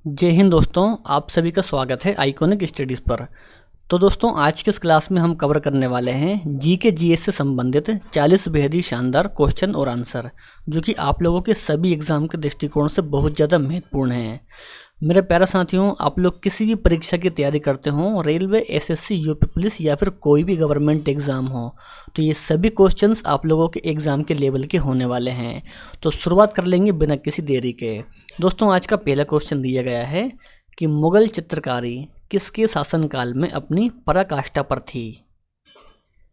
जय हिंद दोस्तों, आप सभी का स्वागत है आइकॉनिक स्टडीज़ पर। तो दोस्तों, आज के इस क्लास में हम कवर करने वाले हैं जीके जीएस से संबंधित 40 बेहद ही शानदार क्वेश्चन और आंसर, जो कि आप लोगों के सभी एग्जाम के दृष्टिकोण से बहुत ज़्यादा महत्वपूर्ण हैं। मेरे प्यारे साथियों, आप लोग किसी भी परीक्षा की तैयारी करते हों, रेलवे, एसएससी, यूपी पुलिस या फिर कोई भी गवर्नमेंट एग्ज़ाम हो, तो ये सभी क्वेश्चंस आप लोगों के एग्ज़ाम के लेवल के होने वाले हैं। तो शुरुआत कर लेंगे बिना किसी देरी के। दोस्तों, आज का पहला क्वेश्चन दिया गया है कि मुगल चित्रकारी किसके शासनकाल में अपनी पराकाष्ठा पर थी?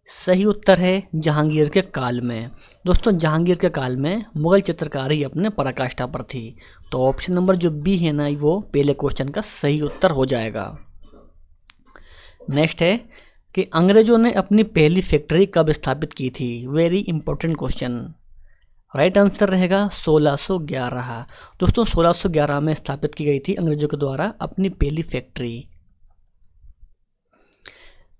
सही उत्तर है जहांगीर के काल में। दोस्तों, जहांगीर के काल में मुगल चित्रकारी अपने पराकाष्ठा पर थी। तो ऑप्शन नंबर जो बी है ना, वो पहले क्वेश्चन का सही उत्तर हो जाएगा। नेक्स्ट है कि अंग्रेजों ने अपनी पहली फैक्ट्री कब स्थापित की थी? Very important question. Right answer रहेगा 1611। दोस्तों, 1611 में स्थापित की गई थी अंग्रेजों के द्वारा अपनी पहली फैक्ट्री।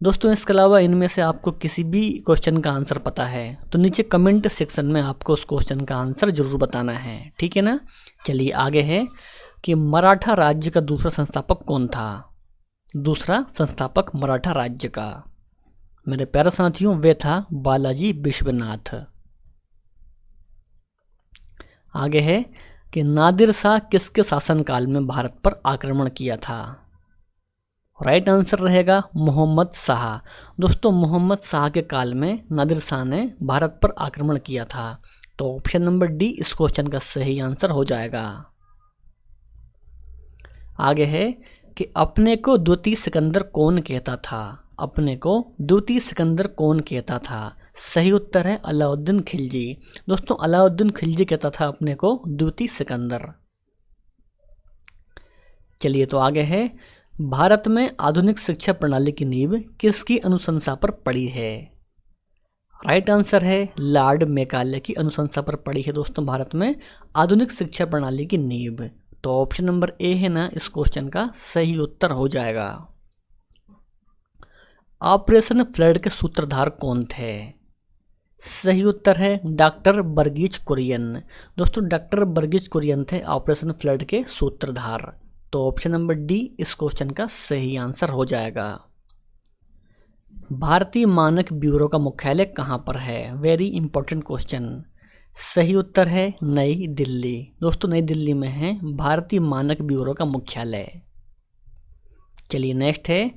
दोस्तों, इसके अलावा इनमें से आपको किसी भी क्वेश्चन का आंसर पता है तो नीचे कमेंट सेक्शन में आपको उस क्वेश्चन का आंसर जरूर बताना है, ठीक है ना। चलिए आगे है कि मराठा राज्य का दूसरा संस्थापक कौन था? दूसरा संस्थापक मराठा राज्य का, मेरे प्यारे साथियों, वे था बालाजी विश्वनाथ। आगे है कि नादिर शाह किसके शासनकाल में भारत पर आक्रमण किया था? राइट आंसर रहेगा मोहम्मद शाह। दोस्तों, मोहम्मद शाह के काल में नादिर शाह ने भारत पर आक्रमण किया था। तो ऑप्शन नंबर डी इस क्वेश्चन का सही आंसर हो जाएगा। आगे है कि अपने को द्वितीय सिकंदर कौन कहता था? अपने को द्वितीय सिकंदर कौन कहता था? सही उत्तर है अलाउद्दीन खिलजी। दोस्तों, अलाउद्दीन खिलजी कहता था अपने को द्वितीय सिकंदर। चलिए तो आगे है, भारत में आधुनिक शिक्षा प्रणाली की नींव किसकी अनुशंसा पर पड़ी है? राइट आंसर है लॉर्ड मैकाले की अनुशंसा पर पड़ी है। दोस्तों, भारत में आधुनिक शिक्षा प्रणाली की नींव। तो ऑप्शन नंबर ए है ना, इस क्वेश्चन का सही उत्तर हो जाएगा। ऑपरेशन फ्लड के सूत्रधार कौन थे? सही उत्तर है डॉक्टर वर्गीज कुरियन। दोस्तों, डॉक्टर वर्गीज कुरियन थे ऑपरेशन फ्लड के सूत्रधार। तो ऑप्शन नंबर डी इस क्वेश्चन का सही आंसर हो जाएगा। भारतीय मानक ब्यूरो का मुख्यालय कहाँ पर है? Very important question. सही उत्तर है नई दिल्ली। दोस्तों, नई दिल्ली में है भारतीय मानक ब्यूरो का मुख्यालय। चलिए नेक्स्ट है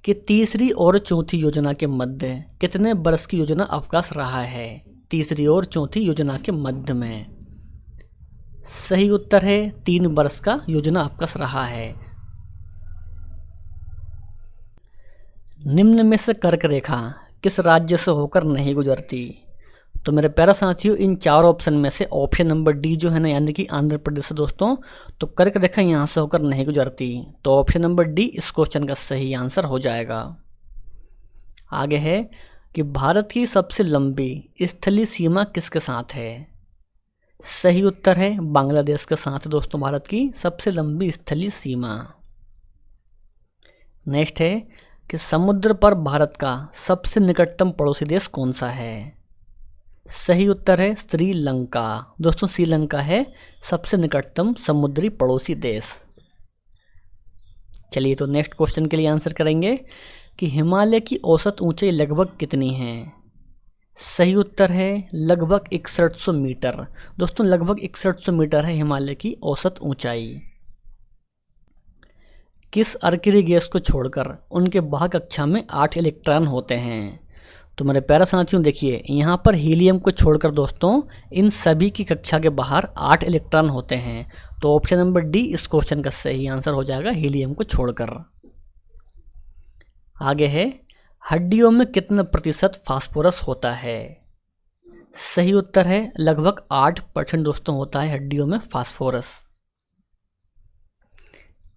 कि तीसरी और चौथी योजना के मध्य कितने वर्ष की योजना अवकाश रहा है? तीसरी और चौथी योजना के मध्य में सही उत्तर है 3 वर्ष का योजना अवकाश रहा है। निम्न में से कर्क रेखा किस राज्य से होकर नहीं गुजरती? तो मेरे प्यारे साथियों, इन 4 ऑप्शन में से ऑप्शन नंबर डी जो है ना, यानी कि आंध्र प्रदेश है दोस्तों, तो कर्क रेखा यहाँ से होकर नहीं गुजरती। तो ऑप्शन नंबर डी इस क्वेश्चन का सही आंसर हो जाएगा। आगे है कि भारत की सबसे लंबी स्थलीय सीमा किसके साथ है? सही उत्तर है बांग्लादेश के साथ। दोस्तों, भारत की सबसे लंबी स्थलीय सीमा। नेक्स्ट है कि समुद्र पर भारत का सबसे निकटतम पड़ोसी देश कौन सा है? सही उत्तर है श्रीलंका। दोस्तों, श्रीलंका है सबसे निकटतम समुद्री पड़ोसी देश। चलिए तो नेक्स्ट क्वेश्चन के लिए आंसर करेंगे कि हिमालय की औसत ऊंचाई लगभग कितनी है? सही उत्तर है लगभग 6100 मीटर। दोस्तों, लगभग 6100 मीटर है हिमालय की औसत ऊंचाई। किस अर्किरी गैस को छोड़कर उनके बाह्य कक्षा में 8 इलेक्ट्रॉन होते हैं? तो मेरे प्यारे साथियों, देखिए यहाँ पर हीलियम को छोड़कर दोस्तों इन सभी की कक्षा के बाहर 8 इलेक्ट्रॉन होते हैं। तो ऑप्शन नंबर डी इस क्वेश्चन का सही आंसर हो जाएगा, हीलियम को छोड़कर। आगे है, हड्डियों में कितना प्रतिशत फास्फोरस होता है? सही उत्तर है लगभग 8% दोस्तों होता है हड्डियों में फास्फोरस।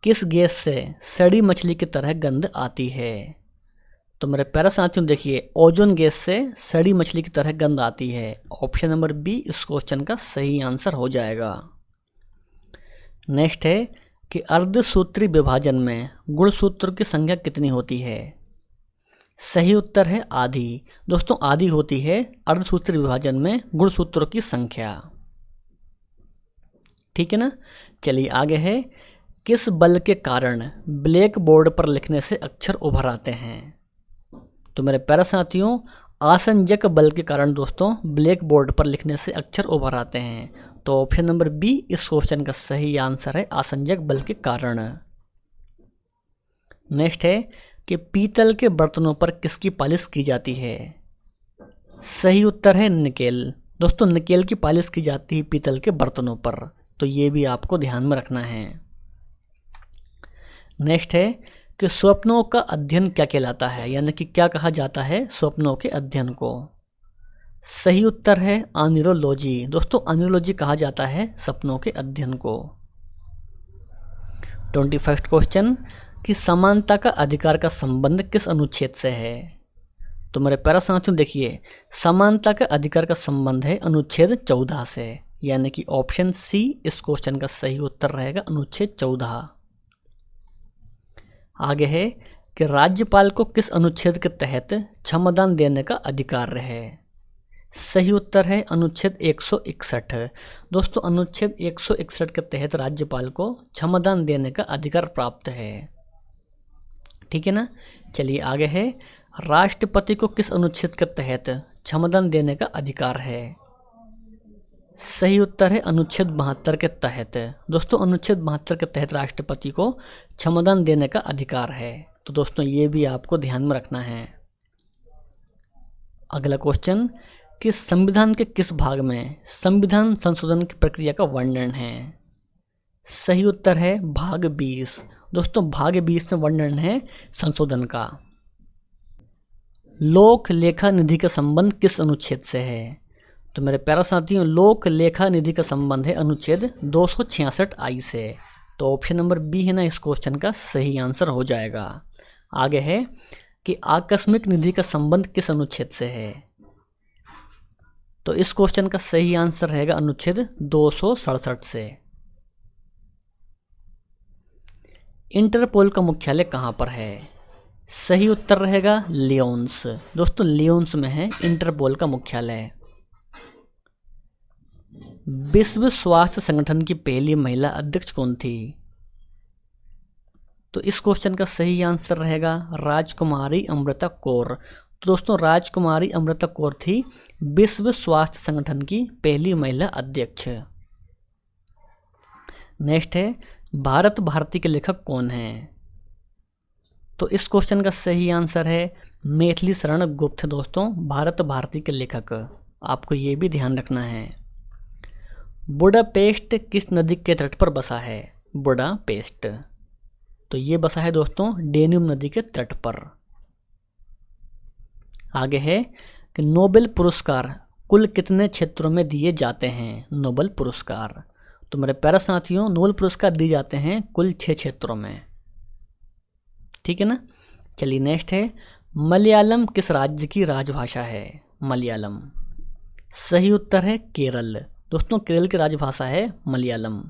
किस गैस से सड़ी मछली की तरह गंध आती है? तो मेरे प्यारे साथियों, देखिए ओजोन गैस से सड़ी मछली की तरह गंध आती है। ऑप्शन नंबर बी इस क्वेश्चन का सही आंसर हो जाएगा। नेक्स्ट है कि अर्धसूत्री विभाजन में गुणसूत्रों की संख्या कितनी होती है? सही उत्तर है आधी। दोस्तों, आधी होती है अर्धसूत्री विभाजन में गुणसूत्रों की संख्या, ठीक है ना। चलिए आगे है किस बल के कारण ब्लैक बोर्ड पर लिखने से अक्षर उभर आते हैं? तो मेरे प्यारे साथियों, आसंजक बल के कारण दोस्तों ब्लैक बोर्ड पर लिखने से अक्षर उभर आते हैं। तो ऑप्शन नंबर बी इस क्वेश्चन का सही आंसर है, आसंजक बल के कारण। नेक्स्ट है कि पीतल के बर्तनों पर किसकी पॉलिश की जाती है? सही उत्तर है निकेल। दोस्तों निकेल की पॉलिश की जाती है पीतल के बर्तनों पर, तो ये भी आपको ध्यान में रखना है। नेक्स्ट है कि स्वप्नों का अध्ययन क्या कहलाता है, यानी कि क्या कहा जाता है स्वप्नों के अध्ययन को? सही उत्तर है ऑनिरोलॉजी। दोस्तों ऑनिरोलॉजी कहा जाता है सपनों के अध्ययन को। 21st क्वेश्चन कि समानता का अधिकार का संबंध किस अनुच्छेद से है? तो मेरे प्यारे साथियों देखिए, समानता का अधिकार का संबंध है अनुच्छेद 14 से, यानी कि ऑप्शन सी इस क्वेश्चन का सही उत्तर रहेगा, अनुच्छेद 14। आगे है कि राज्यपाल को किस अनुच्छेद के तहत क्षमादान देने का अधिकार है? सही उत्तर है अनुच्छेद 161। दोस्तों अनुच्छेद 161 के तहत राज्यपाल को क्षमादान देने का अधिकार प्राप्त है। ठीक है ना। चलिए आगे है, राष्ट्रपति को किस अनुच्छेद के तहत क्षमादान देने का अधिकार है? सही उत्तर है अनुच्छेद 72 के तहत। दोस्तों अनुच्छेद 72 के तहत राष्ट्रपति को क्षमादान देने का अधिकार है। तो दोस्तों ये भी आपको ध्यान में रखना है। अगला क्वेश्चन कि संविधान के किस भाग में संविधान संशोधन की प्रक्रिया का वर्णन है? सही उत्तर है भाग 20। दोस्तों भाग 20 में वर्णन है संशोधन का। लोक लेखा निधि का संबंध किस अनुच्छेद से है? तो मेरे प्यारे साथियों, लोक लेखा निधि का संबंध है अनुच्छेद 266 से। तो ऑप्शन नंबर बी है ना इस क्वेश्चन का सही आंसर हो जाएगा। आगे है कि आकस्मिक निधि का संबंध किस अनुच्छेद से है? तो इस क्वेश्चन का सही आंसर रहेगा अनुच्छेद 267 से। इंटरपोल का मुख्यालय कहाँ पर है? सही उत्तर रहेगा लियोन्स। दोस्तों लियोन्स में है इंटरपोल का मुख्यालय। विश्व स्वास्थ्य संगठन की पहली महिला अध्यक्ष कौन थी? तो इस क्वेश्चन का सही आंसर रहेगा राजकुमारी अमृता कौर। तो दोस्तों राजकुमारी अमृता कौर थी विश्व स्वास्थ्य संगठन की पहली महिला अध्यक्ष। नेक्स्ट है भारत भारती के लेखक कौन है? तो इस क्वेश्चन का सही आंसर है मैथिली शरण गुप्त। दोस्तों भारत भारती के लेखक, आपको ये भी ध्यान रखना है। बुडापेस्ट किस नदी के तट पर बसा है? बुडापेस्ट, तो ये बसा है दोस्तों डेन्यूब नदी के तट पर। आगे है कि नोबेल पुरस्कार कुल कितने क्षेत्रों में दिए जाते हैं? नोबेल पुरस्कार, तो मेरे प्यारे साथियों नोबेल पुरस्कार दिए जाते हैं कुल 6 क्षेत्रों में। ठीक है ना। चलिए नेक्स्ट है मलयालम किस राज्य की राजभाषा है? मलयालम, सही उत्तर है केरल। दोस्तों केरल की राजभाषा है मलयालम।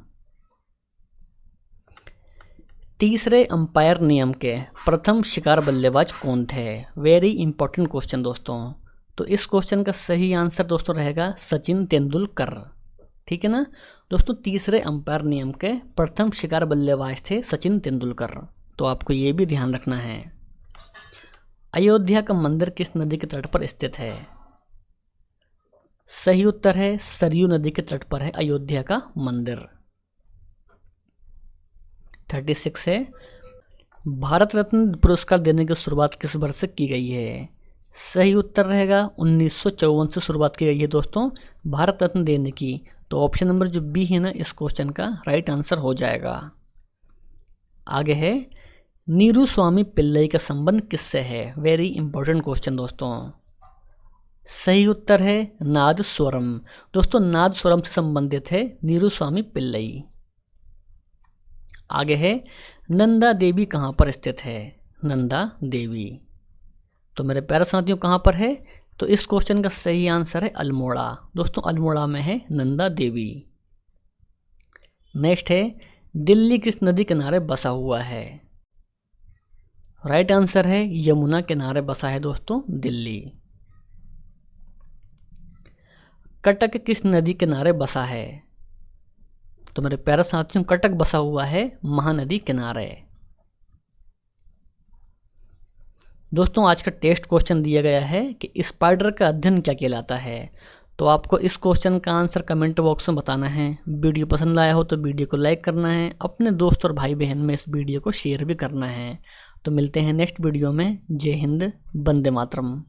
तीसरे अंपायर नियम के प्रथम शिकार बल्लेबाज कौन थे? वेरी इंपॉर्टेंट क्वेश्चन दोस्तों। तो इस क्वेश्चन का सही आंसर दोस्तों रहेगा सचिन तेंदुलकर। ठीक है ना। दोस्तों तीसरे अंपायर नियम के प्रथम शिकार बल्लेबाज थे सचिन तेंदुलकर, तो आपको ये भी ध्यान रखना है। अयोध्या का मंदिर किस नदी के तट पर स्थित है? सही उत्तर है सरयू नदी के तट पर है अयोध्या का मंदिर। 36 है भारत रत्न पुरस्कार देने की शुरुआत किस वर्ष से की गई है? सही उत्तर रहेगा 1954 से शुरुआत की गई है दोस्तों भारत रत्न देने की। तो ऑप्शन नंबर जो बी है ना इस क्वेश्चन का राइट आंसर हो जाएगा। आगे है नीरू स्वामी पिल्लई का संबंध किससे है? वेरी इंपॉर्टेंट क्वेश्चन दोस्तों। सही उत्तर है नादस्वरम। दोस्तों नादस्वरम से संबंधित है नीरू स्वामी पिल्लई। आगे है नंदा देवी कहाँ पर स्थित है? नंदा देवी, तो मेरे प्यारे साथियों कहाँ पर है? तो इस क्वेश्चन का सही आंसर है अल्मोड़ा। दोस्तों अल्मोड़ा में है नंदा देवी। नेक्स्ट है दिल्ली किस नदी किनारे बसा हुआ है? राइट आंसर है यमुना किनारे बसा है दोस्तों दिल्ली। कटक किस नदी किनारे बसा है? तो मेरे प्यारे साथियों, कटक बसा हुआ है महानदी किनारे। दोस्तों, आज का टेस्ट क्वेश्चन दिया गया है कि स्पाइडर का अध्ययन क्या कहलाता है। तो आपको इस क्वेश्चन का आंसर कमेंट बॉक्स में बताना है। वीडियो पसंद आया हो तो वीडियो को लाइक करना है, अपने दोस्त और भाई बहन में इस वीडियो को शेयर भी करना है। तो मिलते हैं नेक्स्ट वीडियो में। जय हिंद, वंदे मातरम।